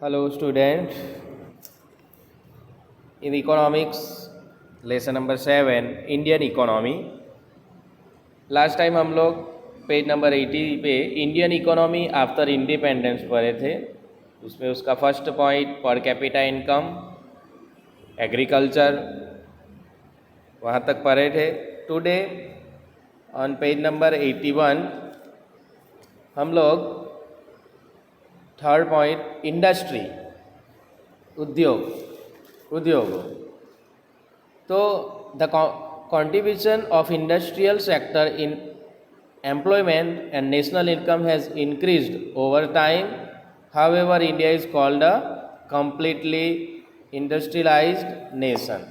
Hello, student. In economics, lesson number 7, Indian economy. Last time हम लोग page number 80 पे Indian economy after independence पढ़े थे। उसमें उसका first point per capita income, agriculture, वहाँ तक पढ़े थे। टुडे ऑन पेज नंबर 81 हम लोग थर्ड पॉइंट इंडस्ट्री, उद्योग। तो the contribution of industrial sector in employment and national income has increased over time. However, India is called a completely industrialized nation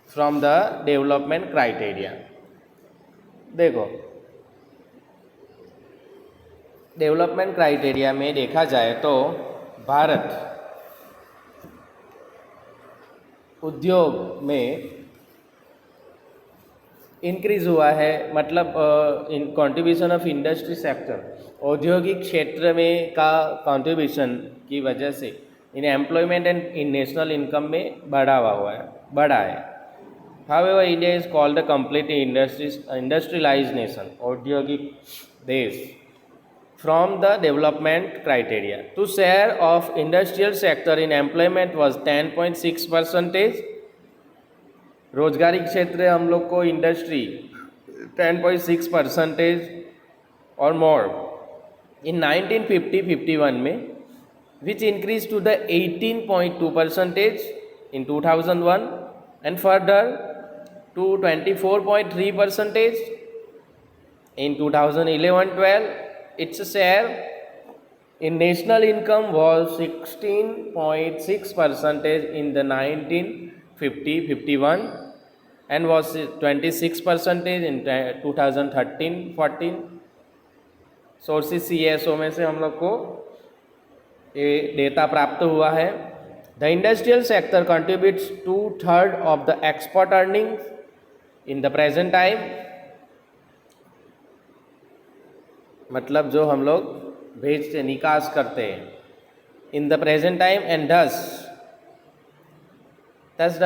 from the development criteria. देखो, development criteria में देखा जाए तो भारत उद्योग में increase हुआ है, मतलब in contribution of industry sector, औद्योगिक क्षेत्र में का कंट्रीब्यूशन की वजह से in employment and in national income में बढ़ा है। However India is called the completely industrialised nation, औद्योगिक देश from the development criteria. To share of industrial sector in employment was 10.6%। रोजगारी क्षेत्र हम लोग को इंडस्ट्री 10.6% और मोर इन 1950-51 में, which increase to the 18.2% in 2001 and further to 24.3% in 2011-12. Its share in national income was 16.6% in the 1950-51 and was 26% in 2013-14. Sources CSO में से हम लोग को ये डेटा प्राप्त हुआ है। The industrial sector contributes 2/3 of the export earnings in the present time, मतलब जो हम लोग भेजते निकास करते हैं in the present time, and thus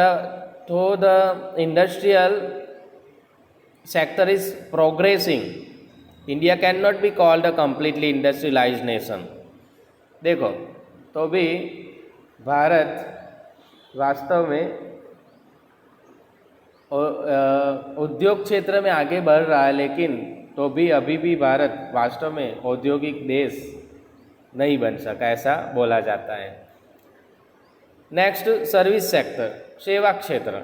the industrial sector is progressing. India cannot be called a completely industrialized nation. देखो, तो भी भारत वास्तव में उद्योग क्षेत्र में आगे बढ़ रहा है, लेकिन तो भी अभी भी भारत वास्तव में औद्योगिक देश नहीं बन सका, ऐसा बोला जाता है। नेक्स्ट, सर्विस सेक्टर, सेवा क्षेत्र।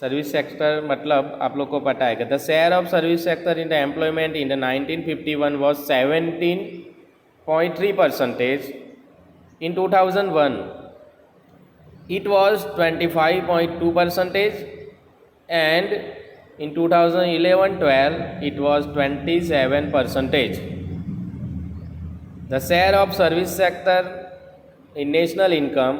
सर्विस सेक्टर मतलब आप लोग को पता है कि the share of service sector in the employment in the 1951 was 17.3%। In 2001 it was 25.2% and in 2011-12 it was 27%. The share of service sector in national income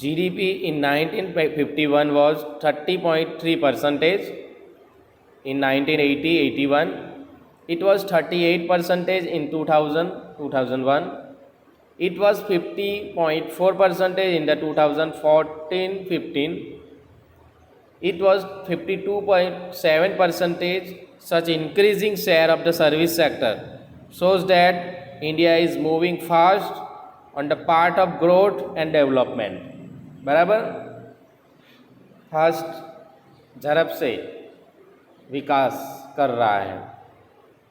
GDP in 1951 was 30.3%. In 1980-81 it was 38%. In 2001 it was 50.4%. In the 2014-15 it was 52.7%. Such increasing share of the service sector shows that India is moving fast on the part of growth and development. बराबर, fast झड़प से विकास कर रहा है।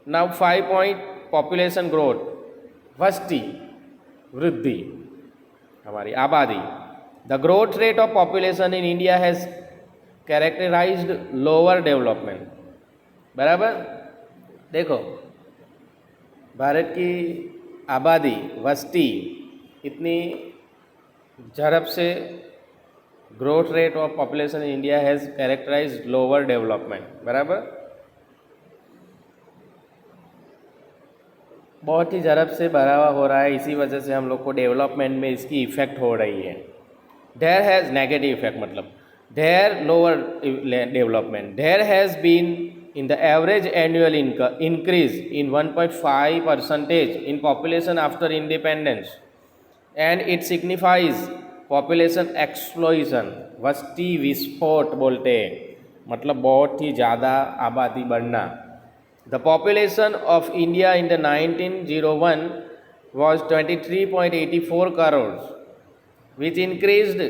Now 5 point population growth, वस्ती वृद्धि, हमारी आबादी। The growth rate of population in India has characterized lower development. बराबर, देखो भारत की आबादी, वस्ती इतनी झड़प से, growth rate of population in India has characterized lower development. बराबर, बहुत ही झड़प से बढ़ावा हो रहा है, इसी वजह से हम लोग को डेवलपमेंट में इसकी इफेक्ट हो रही है। देयर हैज़ नेगेटिव इफेक्ट, मतलब their lower development. There has been in the average annual increase in 1.5% in population after independence. And it signifies population explosion, वस्ती विस्फोट बोलते हैं, मतलब बहुत ही ज़्यादा आबादी बढ़ना. The population of India in the 1901 was 23.84 crores, which increased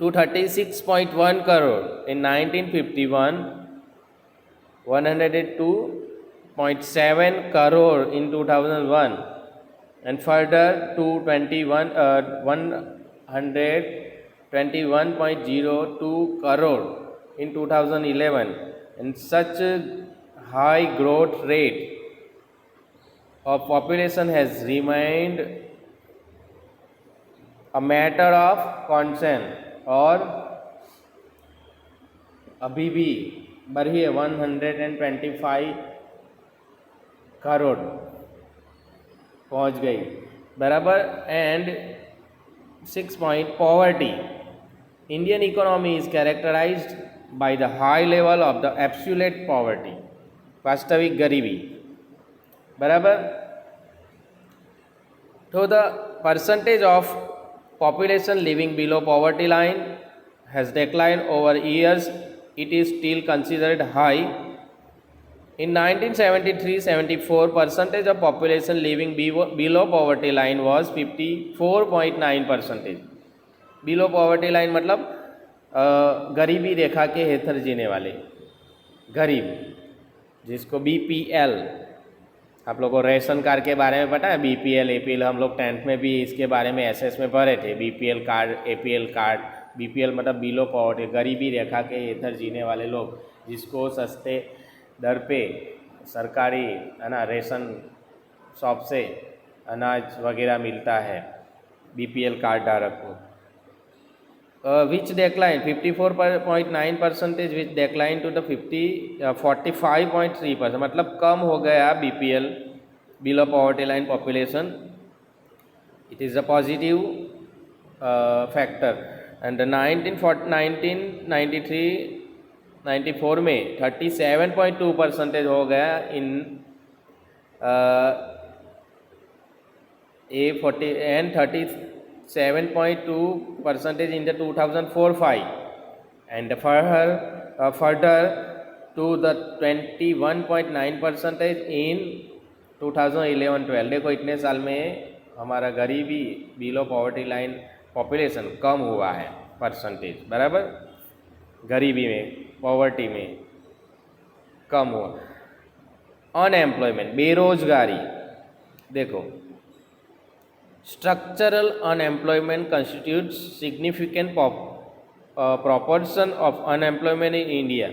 to 36.1 crore in 1951, 102.7 crore in 2001, and further to 121.02 crore in 2011. And such a high growth rate of population has remained a matter of concern, और अभी भी बढ़ी है 125 करोड़ पहुंच गई, बराबर. And 6 point poverty. Indian economy is characterized by the high level of the absolute poverty, वास्तविक गरीबी, बराबर. तो the percentage of population living below poverty line has declined over years. It is still considered high. In 1973-74, percentage of population living below poverty line was 54.9%. Below poverty line मतलब गरीबी रेखा के हेतर जीने वाले गरीब, जिसको BPL, आप लोगों को रेशन कार्ड के बारे में पता है. BPL APL हम लोग 10th में भी इसके बारे में SS में पढ़े थे. BPL card, APL card. BPL मतलब बिलो पॉवर्टी, गरीबी रेखा के इधर जीने वाले लोग, जिसको सस्ते दर पे सरकारी है ना रेशन शॉप से अनाज वगैरह मिलता है BPL कार्ड धारक को. Which decline 54.9%, which decline to the 45.3%, मतलब कम हो गया BPL below poverty line population. It is a positive factor. And 1993-94 में 37.2% हो गया इन A40 and 37.2% in the 2004-5, and further to the 21.9% in 2011-12. देखो इतने साल में हमारा गरीबी बिलो पॉवर्टी लाइन पॉपुलेशन कम हुआ है परसेंटेज, बराबर. गरीबी में, पॉवर्टी में कम हुआ. अनएम्प्लॉयमेंट, बेरोजगारी. देखो, structural unemployment constitutes significant proportion of unemployment in India.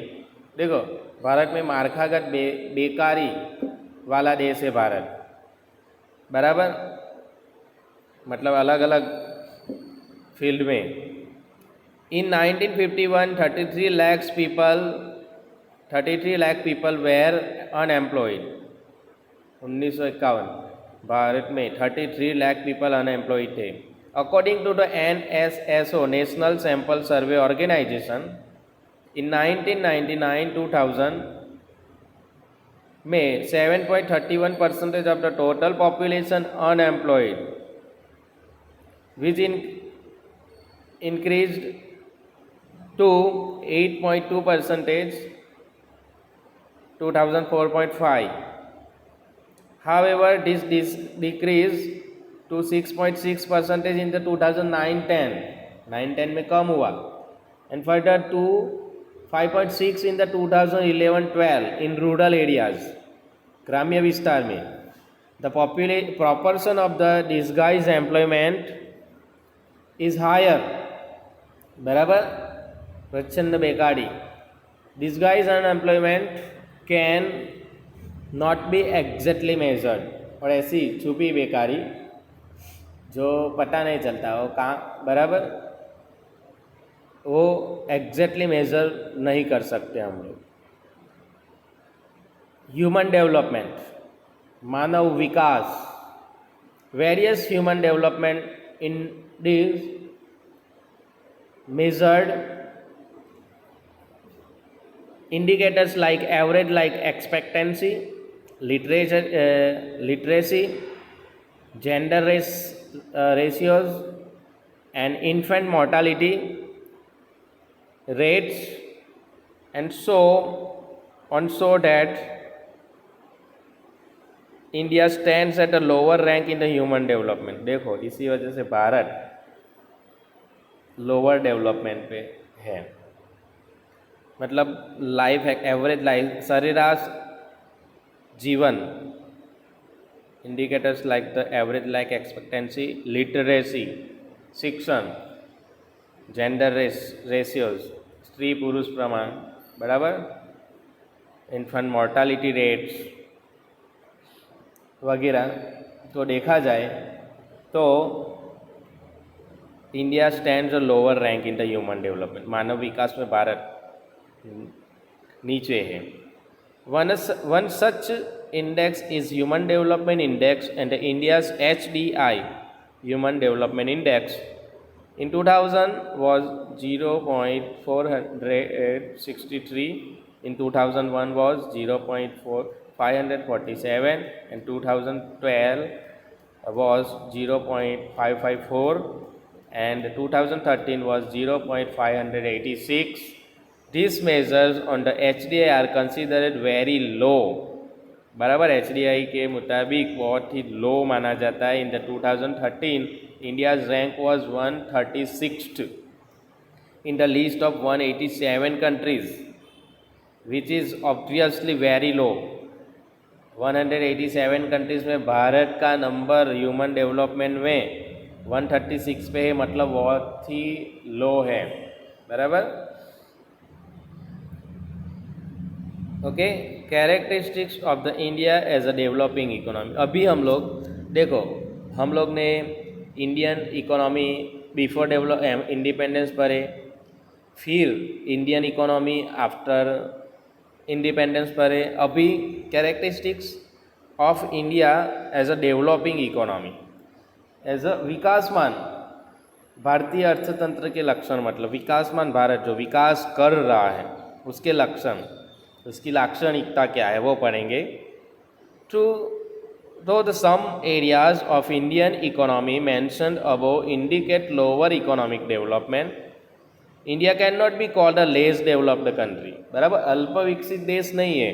देखो, भारत में मार्खागत बेकारी वाला देश है भारत, बराबर. मतलब अलग अलग फील्ड में. इन 1951 33 lakh people were unemployed. 1951 भारत में 33 लाख पीपल अनएम्प्लॉयड थे. According to the NSSO, National Sample Survey Organisation, in 1999-2000 में 7.31% of the total population unemployed, which increased to 8.2% 2004-5. However, this decreased to 6.6% in the 2009-10. 9-10 में कम हुआ, and further to 5.6 in the 2011-12 in rural areas, ग्राम्य विस्तार में. The proportion of the disguised employment is higher, बराबर. प्रच्छन्न बेकारी, disguised unemployment can not be exactly measured. और ऐसी छुपी बेकारी जो पता नहीं चलता वो कहाँ, बराबर, वो एग्जैक्टली मेजर नहीं कर सकते हम लोग. ह्यूमन डेवलपमेंट, मानव विकास. Various human development index measured indicators like average life expectancy, literacy, gender ratios and infant mortality rates, and so that India stands at a lower rank in the human development. देखो इसी वजह से Bharat lower development पे है, मतलब life average life सरेराश जीवन indicators like the average life expectancy, literacy शिक्षण, gender ratios स्त्री पुरुष प्रमाण बराबर, इन्फेंट मोर्टालिटी रेट्स वगैरह तो देखा जाए तो India stands a lower rank in the human development. मानव विकास में भारत नीचे है। One such index is human development index and India's HDI human development index in 2000 was 0.463, in 2001 was 0.547, and 2012 was 0.554, and 2013 was 0.586. These measures on the HDI are considered very low, बराबर HDI के मुताबिक बहुत ही लो माना जाता है। In the 2013 India's rank was 136th in the list of 187 countries which is obviously very low. 187 countries में भारत का number human development में 136 पे है, मतलब बहुत ही लो है बराबर। Okay, characteristics of the India as a developing economy. अभी हम लोग देखो, हम लोग ने इंडियन इकोनॉमी बिफोर इंडिपेंडेंस पढ़े, फिर इंडियन इकोनॉमी आफ्टर इंडिपेंडेंस पढ़े, अभी characteristics of India as a developing economy, as a विकासमान भारतीय अर्थतंत्र के लक्षण, मतलब विकासमान भारत जो विकास कर रहा है उसके लक्षण, उसकी लाक्षणिकता क्या है वो पढ़ेंगे। Though the some areas of Indian economy mentioned above indicate lower economic development, India cannot be called a less developed country, बराबर, अल्प विकसित देश नहीं है।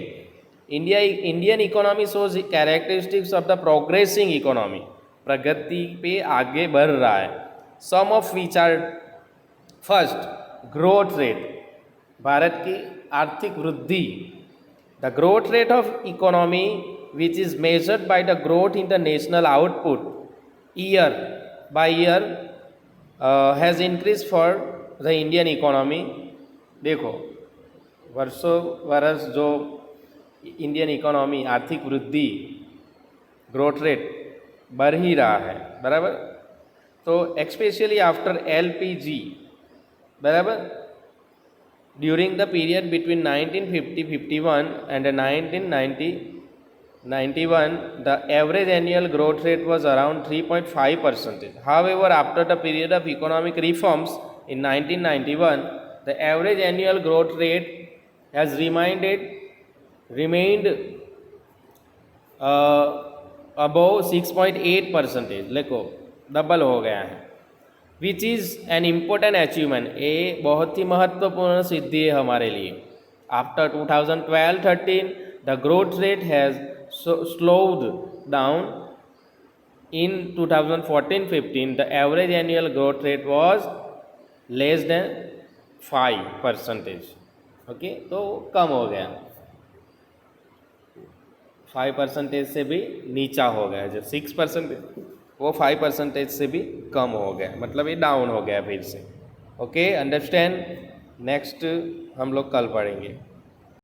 Indian economy shows characteristics of the progressing economy, प्रगति पे आगे बढ़ रहा है। Some of which are first, growth rate, Bharat की आर्थिक वृद्धि, the growth rate of economy which is measured by the growth in the national output year by year has increased for the Indian economy। देखो वर्षों वर्ष जो Indian economy आर्थिक वृद्धि growth rate बढ़ ही रहा है बराबर। तो एक्सपेशली आफ्टर LPG बराबर, during the period between 1950-51 and 1990-91 the average annual growth rate was around 3.5%. However, after the period of economic reforms in 1991 the average annual growth rate has remained above 6.8%, देखो double हो गया है, which is an important achievement. ये बहुत ही महत्वपूर्ण सिद्धि है हमारे लिए। After 2012-13 the growth rate has slowed down. In 2014-15 the average annual growth rate was less than 5%। Okay, तो कम हो गया, 5% से भी नीचा हो गया, जो 6% वो 5% से भी कम हो गया, मतलब ये डाउन हो गया फिर से। Okay, understand. नेक्स्ट हम लोग कल पढ़ेंगे।